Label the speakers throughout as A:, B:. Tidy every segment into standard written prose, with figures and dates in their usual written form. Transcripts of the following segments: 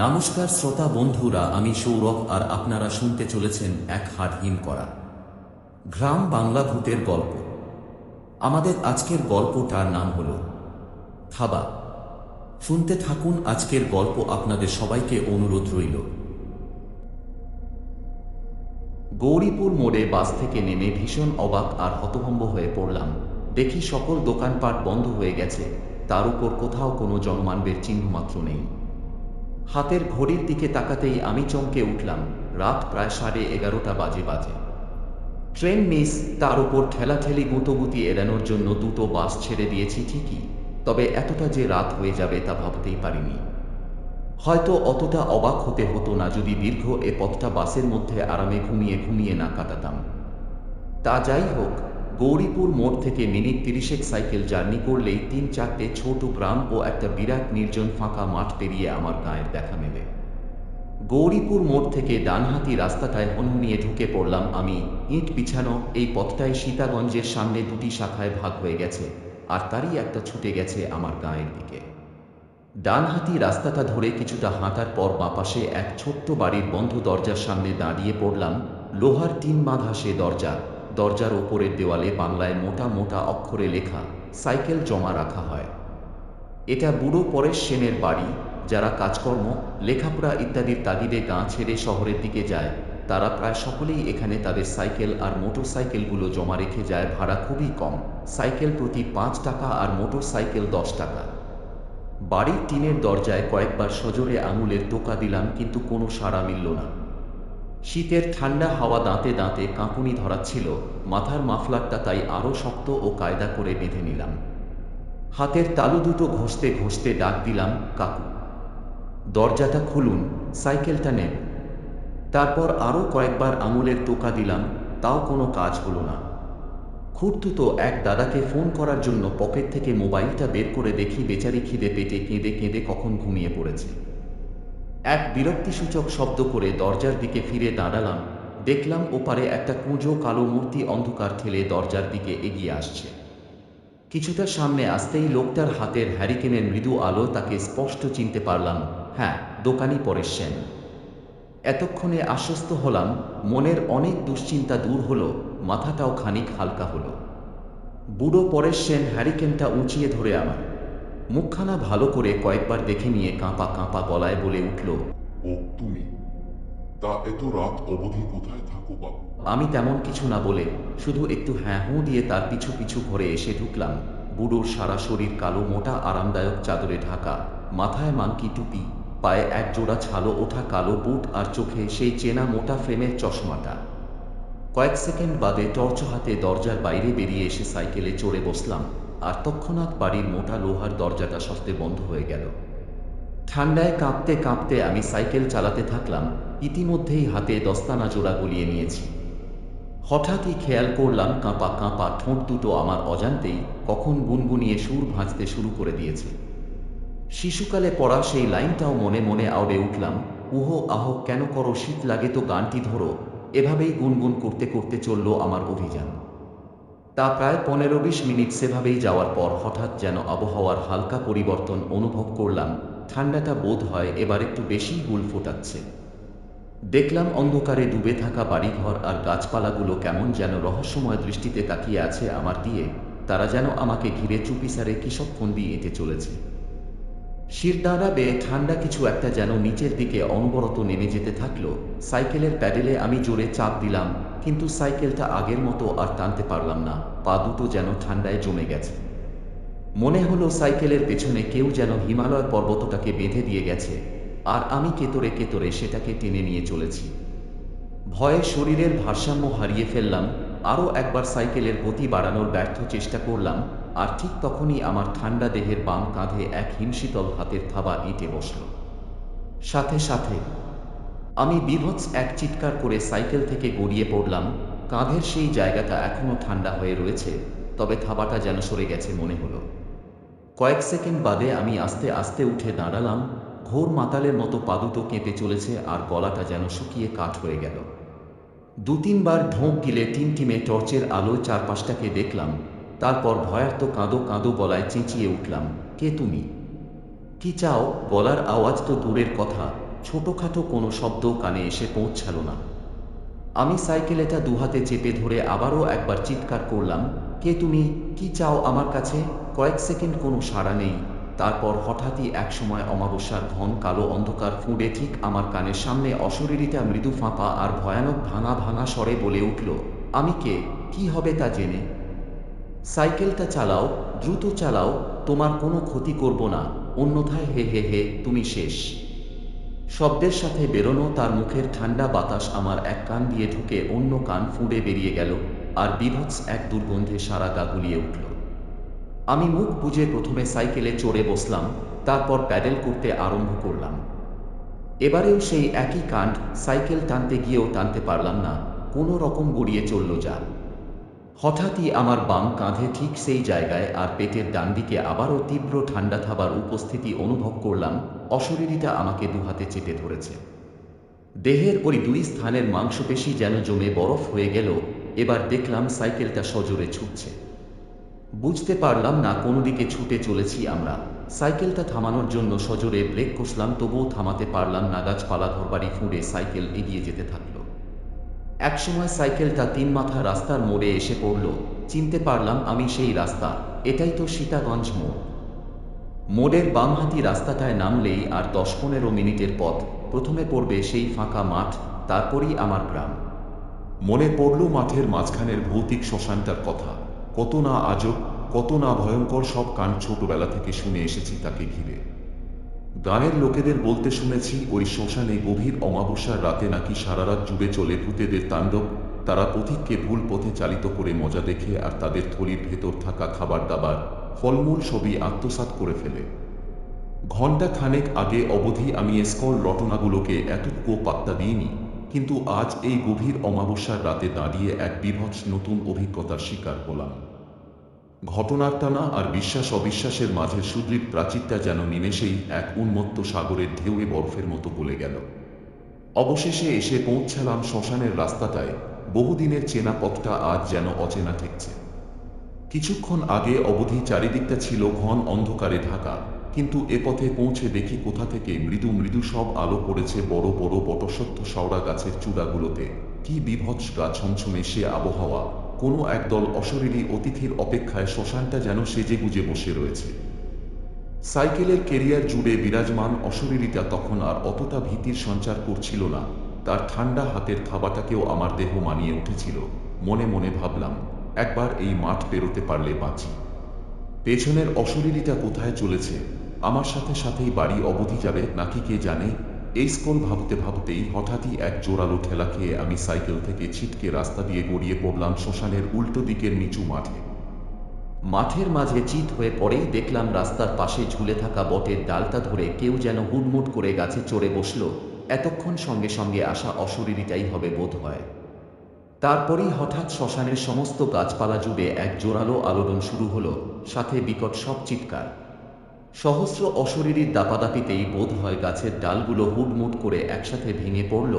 A: নমস্কার শ্রোতা বন্ধুরা, আমি সৌরভ আর আপনারা শুনতে চলেছেন এক হাড়হিম করা গ্রাম বাংলা ভূতের গল্প। আমাদের আজকের গল্পটার নাম হল থাবা। শুনতে থাকুন আজকের গল্প, আপনাদের সবাইকে অনুরোধ রইল। গৌরীপুর মোড়ে বাস থেকে নেমে ভীষণ অবাক আর হতভম্ব হয়ে পড়লাম। দেখি সকল দোকানপাট বন্ধ হয়ে গেছে, তার উপর কোথাও কোনো জনমানবের চিহ্নমাত্র নেই। হাতের ঘড়ির দিকে তাকাতেই আমি চমকে উঠলাম। রাত প্রায় 11:30 বাজে। ট্রেন মিস, তার উপর ঠেলাঠেলি গুঁতোগুতি এড়ানোর জন্য দুটো বাস ছেড়ে দিয়েছি ঠিকই, তবে এতটা যে রাত হয়ে যাবে তা ভাবতেই পারিনি। হয়তো অতটা অবাক হতে হতো না যদি দীর্ঘ এ পথটা বাসের মধ্যে আরামে ঘুমিয়ে ঘুমিয়ে না কাটাতাম। তা যাই হোক, গৌরীপুর মোড় থেকে মিনিট 30 সাইকেল জার্নি করলেই 3-4টে ছোট গ্রাম ও একটা বিরাট নির্জন ফাঁকা মাঠ পেরিয়ে আমার গায়ের দেখা মেলে। গৌরীপুর মোড় থেকে ডানহাতি রাস্তাটায় হনহনিয়ে ঢুকে পড়লাম আমি। ইট বিছানো এই পথটায় সীতাগঞ্জের সামনে দুটি শাখায় ভাগ হয়ে গেছে, আর তারই একটা ছুটে গেছে আমার গায়ের দিকে। ডানহাতি রাস্তাটা ধরে কিছুটা হাঁটার পর বাঁপাশে এক ছোট্ট বাড়ির বন্ধ দরজার সামনে দাঁড়িয়ে পড়লাম। লোহার টিন বাঁধা সে দরজা, দরজার ওপরের দেওয়ালে বাংলায় মোটা মোটা অক্ষরে লেখা, সাইকেল জমা রাখা হয়। এটা বুড়ো পরেশ সেনের বাড়ি। যারা কাজকর্ম, লেখাপড়া ইত্যাদির তাগিদে গাঁ ছেড়ে শহরের দিকে যায়, তারা প্রায় সকলেই এখানে তাদের সাইকেল আর মোটর সাইকেলগুলো জমা রেখে যায়। ভাড়া খুবই কম, সাইকেল প্রতি 5 টাকা আর মোটর সাইকেল 10 টাকা। বাড়ির টিনের দরজায় কয়েকবার সজোরে আঙুলের টোকা দিলাম, কিন্তু কোনো সাড়া মিলল না। শীতের ঠান্ডা হাওয়া দাঁতে দাঁতে কাঁপুনি ধরাচ্ছিল। মাথার মাফলারটা তাই আরও শক্ত ও কায়দা করে বেঁধে নিলাম। হাতের তালু দুটো ঘষতে ঘষতে ডাক দিলাম, কাকু, দরজাটা খুলুন, সাইকেলটা নেন। তারপর আরও কয়েকবার আঙুলের টোকা দিলাম, তাও কোনো কাজ হলো না। খুড়তুতো এক দাদাকে ফোন করার জন্য পকেট থেকে মোবাইলটা বের করে দেখি বেচারি খিদে পেটে কেঁদে কেঁদে কখন ঘুমিয়ে পড়েছে। এক বিরক্তিসূচক শব্দ করে দরজার দিকে ফিরে দাঁড়ালাম। দেখলাম ওপারে একটা কুঁজো কালো মূর্তি অন্ধকার ঠেলে দরজার দিকে এগিয়ে আসছে। কিছুটা সামনে আসতেই লোকটার হাতের হ্যারিকেনের মৃদু আলো তাকে স্পষ্ট চিনতে পারলাম। হ্যাঁ, দোকানি পরেশ সেন। এতক্ষণে আশ্বস্ত হলাম, মনের অনেক দুশ্চিন্তা দূর হলো, মাথাটাও খানিক হালকা হলো। বুড়ো পরেশ সেন হ্যারিকেনটা উঁচিয়ে ধরে আমার মুখখানা ভালো করে কয়েকবার দেখে নিয়ে কাঁপা কাঁপা গলায় বলে উঠল,
B: ও তুমি? তা এত রাত অবধি কোথায় থাকো বাবু?
A: আমি তেমন কিছু না বলে শুধু একটু হ্যাঁ হুঁ দিয়ে তার পিছু পিছু ঘরে এসে ঢুকলাম। বুড়োর সারা শরীর কালো মোটা আরামদায়ক চাদরে ঢাকা, মাথায় মানকি টুপি, পায়ে এক জোড়া ছালো ওঠা কালো বুট আর চোখে সেই চেনা মোটা ফ্রেমের চশমাটা। কয়েক সেকেন্ড বাদে টর্চ হাতে দরজার বাইরে বেরিয়ে এসে সাইকেলে চড়ে বসলাম, আর তৎক্ষণাৎ বাড়ির মোটা লোহার দরজাটা সস্তে বন্ধ হয়ে গেল। ঠান্ডায় কাঁপতে কাঁপতে আমি সাইকেল চালাতে থাকলাম। ইতিমধ্যেই হাতে দস্তানা জোড়া গলিয়ে নিয়েছি। হঠাৎই খেয়াল করলাম কাঁপা কাঁপা ঠোঁট দুটো আমার অজান্তেই কখন গুনগুনিয়ে সুর ভাঁজতে শুরু করে দিয়েছে। শিশুকালে পড়া সেই লাইনটাও মনে মনে আওড়ে উঠলাম, উহো আহো কেন করো শীত লাগে তো গানটি ধরো। এভাবেই গুনগুন করতে করতে চলল আমার অভিযান। তা প্রায় 15-20 মিনিট সেভাবেই যাওয়ার পর হঠাৎ যেন আবহাওয়ার হালকা পরিবর্তন অনুভব করলাম। ঠান্ডাটা বোধ হয় এবার একটু বেশিই হুল ফোটাচ্ছে। দেখলাম অন্ধকারে ডুবে থাকা বাড়িঘর আর গাছপালাগুলো কেমন যেন রহস্যময় দৃষ্টিতে তাকিয়ে আছে আমার দিয়ে। তারা যেন আমাকে ঘিরে চুপিসারে কিসবফন্দি এঁটে চলেছে। শিরদাঁড়া বেয়ে ঠান্ডা কিছু একটা যেন নিচের দিকে অনবরত নেমে যেতে থাকলো। সাইকেলের প্যাডেলে আমি জোরে চাপ দিলাম, কিন্তু সাইকেলটা আগের মতো আর টানতে পারলাম না। পা দুটো যেন ঠান্ডায় জমে গেছে। মনে হলো সাইকেলের পেছনে কেউ যেন হিমালয় পর্বতটাকে বেঁধে দিয়ে গেছে, আর আমি কেতরে কেতরে সেটাকে টেনে নিয়ে চলেছি। ভয়ে শরীরের ভারসাম্য হারিয়ে ফেললাম। আরও একবার সাইকেলের গতি বাড়ানোর ব্যর্থ চেষ্টা করলাম, আর ঠিক তখনই আমার ঠান্ডা দেহের বাম কাঁধে এক হিমশীতল হাতের থাবা এঁটে বসল। সাথে সাথে আমি বীভৎস এক চিৎকার করে সাইকেল থেকে গড়িয়ে পড়লাম। কাঁধের সেই জায়গাটা এখনো ঠান্ডা হয়ে রয়েছে, তবে থাবাটা যেন সরে গেছে মনে হলো। কয়েক সেকেন্ড বাদে আমি আস্তে আস্তে উঠে দাঁড়ালাম। ঘোর মাতালের মতো পা দুটো কেঁপে চলেছে, আর গলাটা যেন শুকিয়ে কাঠ হয়ে গেল। 2-3 বার ঢোক গিলে টিমটিমে টর্চের আলোয় চারপাশটাকে দেখলাম। তারপর ভয়ার্ত কাঁদো কাঁদো গলায় চেঁচিয়ে উঠলাম, কে তুমি? কি চাও? গলার আওয়াজ তো দূরের কথা, ছোটখাটো কোনো শব্দও কানে এসে পৌঁছালো না। আমি সাইকেলটা দুহাতে চেপে ধরে আবারও একবার চিৎকার করলাম, কে তুমি, কি চাও আমার কাছে? কয়েক সেকেন্ড কোনো সাড়া নেই। তারপর হঠাৎই একসময় অমাবস্যার ঘন কালো অন্ধকার ফুঁড়ে ঠিক আমার কানের সামনে অশরীরীটা মৃদু ফাঁপা আর ভয়ানক ভাঙা ভাঙা স্বরে বলে উঠল, আমি কে, কি হবে তা জেনে? সাইকেলটা চালাও, দ্রুত চালাও, তোমার কোনো ক্ষতি করব না, অন্যথায় হে হে হে তুমি শেষ। শব্দের সাথে বেরোনো তার মুখের ঠান্ডা বাতাস আমার এক কান দিয়ে ঢুকে অন্য কান ফুঁড়ে বেরিয়ে গেল, আর বীভৎস এক দুর্গন্ধে সারা গা গুলিয়ে উঠল। আমি মুখ বুজে প্রথমে সাইকেলে চড়ে বসলাম, তারপর প্যাডেল করতে আরম্ভ করলাম। এবারেও সেই একই কাণ্ড, সাইকেল টানতে গিয়েও টানতে পারলাম না, কোনো রকম গড়িয়ে চলল যা। হঠাৎই আমার বাম কাঁধে ঠিক সেই জায়গায় আর পেটের ডান দিকে আবারও তীব্র ঠান্ডা থাবার উপস্থিতি অনুভব করলাম। অশরীরীটা আমাকে দুহাতে চেপে ধরেছে। দেহের ওই দুই স্থানের মাংসপেশি যেন জমে বরফ হয়ে গেল। এবার দেখলাম সাইকেলটা সজোরে ছুটছে। বুঝতে পারলাম না কোন দিকে ছুটে চলেছি আমরা। সাইকেলটা থামানোর জন্য সজোরে ব্রেক কষলাম, তবুও থামাতে পারলাম না। গাছপালা ঘরবাড়ি ফুঁড়ে সাইকেল এগিয়ে যেতে থাকলো। একসময় সাইকেলটা তিন মাথা রাস্তার মোড়ে এসে পড়ল। চিনতে পারলাম আমি সেই রাস্তা, এটাই তো সীতাগঞ্জ মোড়। মোড়ের বামহাতি রাস্তাটায় নামলেই আর 10-15 মিনিটের পথ, প্রথমে পড়বে সেই ফাঁকা মাঠ, তারপরই আমার গ্রাম।
B: মনে পড়ল মাঠের মাঝখানের ভৌতিক শ্মশানটার কথা। কত না আজব, কত না ভয়ঙ্কর সব কাণ্ড ছোটবেলা থেকে শুনে এসেছি তাকে ঘিরে। গ্রামের লোকেদের বলতে শুনেছি ওই শ্মশানে গভীর অমাবস্যার রাতে নাকি সারারাত জুড়ে চলে ভূতেদের তাণ্ডব। তারা পথিককে ভুল পথে চালিত করে মজা দেখে আর তাদের থলির ভেতর থাকা খাবার দাবার, ফলমূল সবই আত্মসাৎ করে ফেলে। ঘণ্টা খানেক আগে অবধি আমি স্কল রটনাগুলোকে এতটুকু পাত্তা দিইনি, কিন্তু আজ এই গভীর অমাবস্যার রাতে দাঁড়িয়ে এক বীভৎস নতুন অভিজ্ঞতার শিকার হলাম। ঘটনার টানা আর বিশ্বাস অবিশ্বাসের মাঝের সুদৃঢ় প্রাচীরটা যেন নিমেষেই এক উন্মত্ত সাগরের ঢেউয়ে বরফের মতো গলে গেল। অবশেষে এসে পৌঁছালাম শ্মশানের রাস্তাটায়। বহুদিনের চেনা পথটা আজ যেন অচেনা ঠেকছে। কিছুক্ষণ আগে অবধি চারিদিকটা ছিল ঘন অন্ধকারে ঢাকা, কিন্তু এ পথে পৌঁছে দেখি কোথা থেকে মৃদু মৃদু সব আলো পড়েছে বড় বড় বটসত্ত্ব শাওড়া গাছের চূড়াগুলোতে। কি বীভৎস গা ছমছমে সে আবহাওয়া! কোনো একদল অশরীরী অতিথির অপেক্ষায় শ্মশানটা যেন সেজেগুজে বসে রয়েছে। সাইকেলের কেরিয়ার জুড়ে বিরাজমান অশরীরীটা তখন আর অতটা ভীতির সঞ্চার করছিল না। তার ঠান্ডা হাতের থাবাটাকেও আমার দেহ মানিয়ে উঠেছিল। মনে মনে ভাবলাম, একবার এই মাঠ পেরোতে পারলে বাঁচি। পেছনের অশরীরীটা কোথায় চলেছে, আমার সাথে সাথেই বাড়ি অবধি যাবে নাকি কে জানে। এই স্কল ভাবতে ভাবতেই হঠাৎই এক জোরালো ঠেলা খেয়ে আমি সাইকেল থেকে ছিটকে রাস্তা দিয়ে গড়িয়ে পড়লাম শ্মশানের উল্টো দিকের নিচু মাঠে।
A: মাঠের মাঝে চিত হয়ে পড়েই দেখলাম রাস্তার পাশে ঝুলে থাকা বটের ডালটা ধরে কেউ যেন হুড়মুড় করে গাছে চড়ে বসল। এতক্ষণ সঙ্গে সঙ্গে আসা অশরীরীটাই হবে বোধ হয়। তারপরই হঠাৎ শ্মশানের সমস্ত গাছপালা জুড়ে এক জোরালো আলোড়ন শুরু হলো, সাথে বিকট সব চিৎকার। সহস্র অশরীরীর দাপাদাপিতেই বোধ হয় গাছের ডালগুলো হুড়মুড় করে একসাথে ভেঙে পড়ল।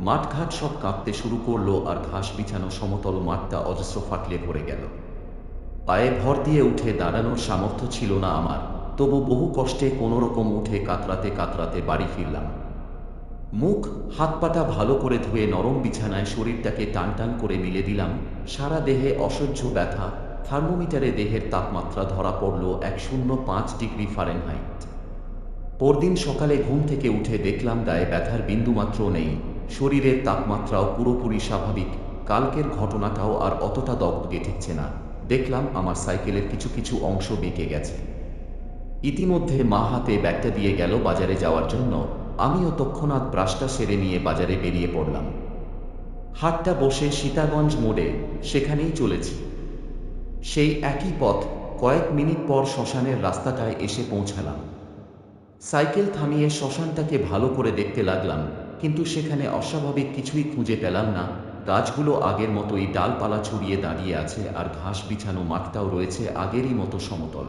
A: মাঠঘাট সব কাঁপতে শুরু করলো আর ঘাস বিছানো সমতল মাঠটা অজস্র ফাটলে ভরে গেল। পায়ে ভর দিয়ে উঠে দাঁড়ানোর সামর্থ্য ছিল না আমার, তবু বহু কষ্টে কোনোরকম উঠে কাতরাতে কাতরাতে বাড়ি ফিরলাম। মুখ হাত পাটা ভালো করে ধুয়ে নরম বিছানায় শরীরটাকে টান টান করে মিলে দিলাম। সারা দেহে অসহ্য ব্যথা। থার্মোমিটারে দেহের তাপমাত্রা ধরা পড়ল 105 ডিগ্রি ফারেনহাইট। পরদিন সকালে ঘুম থেকে উঠে দেখলাম গায়ে ব্যথার বিন্দুমাত্রও নেই, শরীরের তাপমাত্রাও পুরোপুরি স্বাভাবিক। কালকের ঘটনাটাও আর অতটা দগদগে ঠেকছে না। দেখলাম আমার সাইকেলের কিছু কিছু অংশ বেঁকে গেছে। ইতিমধ্যে মা হাতে ব্যাগটা দিয়ে গেল বাজারে যাওয়ার জন্য। আমিও তৎক্ষণাৎ ব্রাশটা সেরে নিয়ে বাজারে বেরিয়ে পড়লাম। হাটটা বসে সীতাগঞ্জ মোড়ে, সেখানেই চলেছি। সেই একই পথ। কয়েক মিনিট পর শ্মশানের রাস্তাটায় এসে পৌঁছালাম। সাইকেল থামিয়ে শ্মশানটাকে ভালো করে দেখতে লাগলাম, কিন্তু সেখানে অস্বাভাবিক কিছুই খুঁজে পেলাম না। গাছগুলো আগের মতোই ডালপালা ছড়িয়ে দাঁড়িয়ে আছে, আর ঘাস বিছানো মাঠটাও রয়েছে আগেরই মতো সমতল।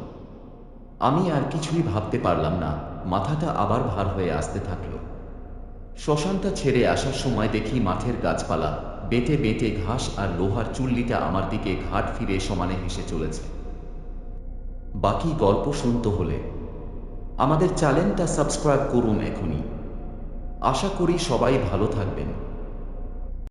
A: আমি আর কিছুই ভাবতে পারলাম না, মাথাটা আবার ভার হয়ে আসতে থাকল। শ্মশানটা ছেড়ে আসার সময় দেখি মাঠের গাছপালা, বেঁটে বেঁটে ঘাস আর লোহার চুল্লিটা আমার দিকে ঘাট ফিরে সমানে হেসে চলেছে। বাকি গল্প শুনতে হলে আমাদের চ্যানেলটা সাবস্ক্রাইব করুন এখনই। আশা করি সবাই ভালো থাকবেন।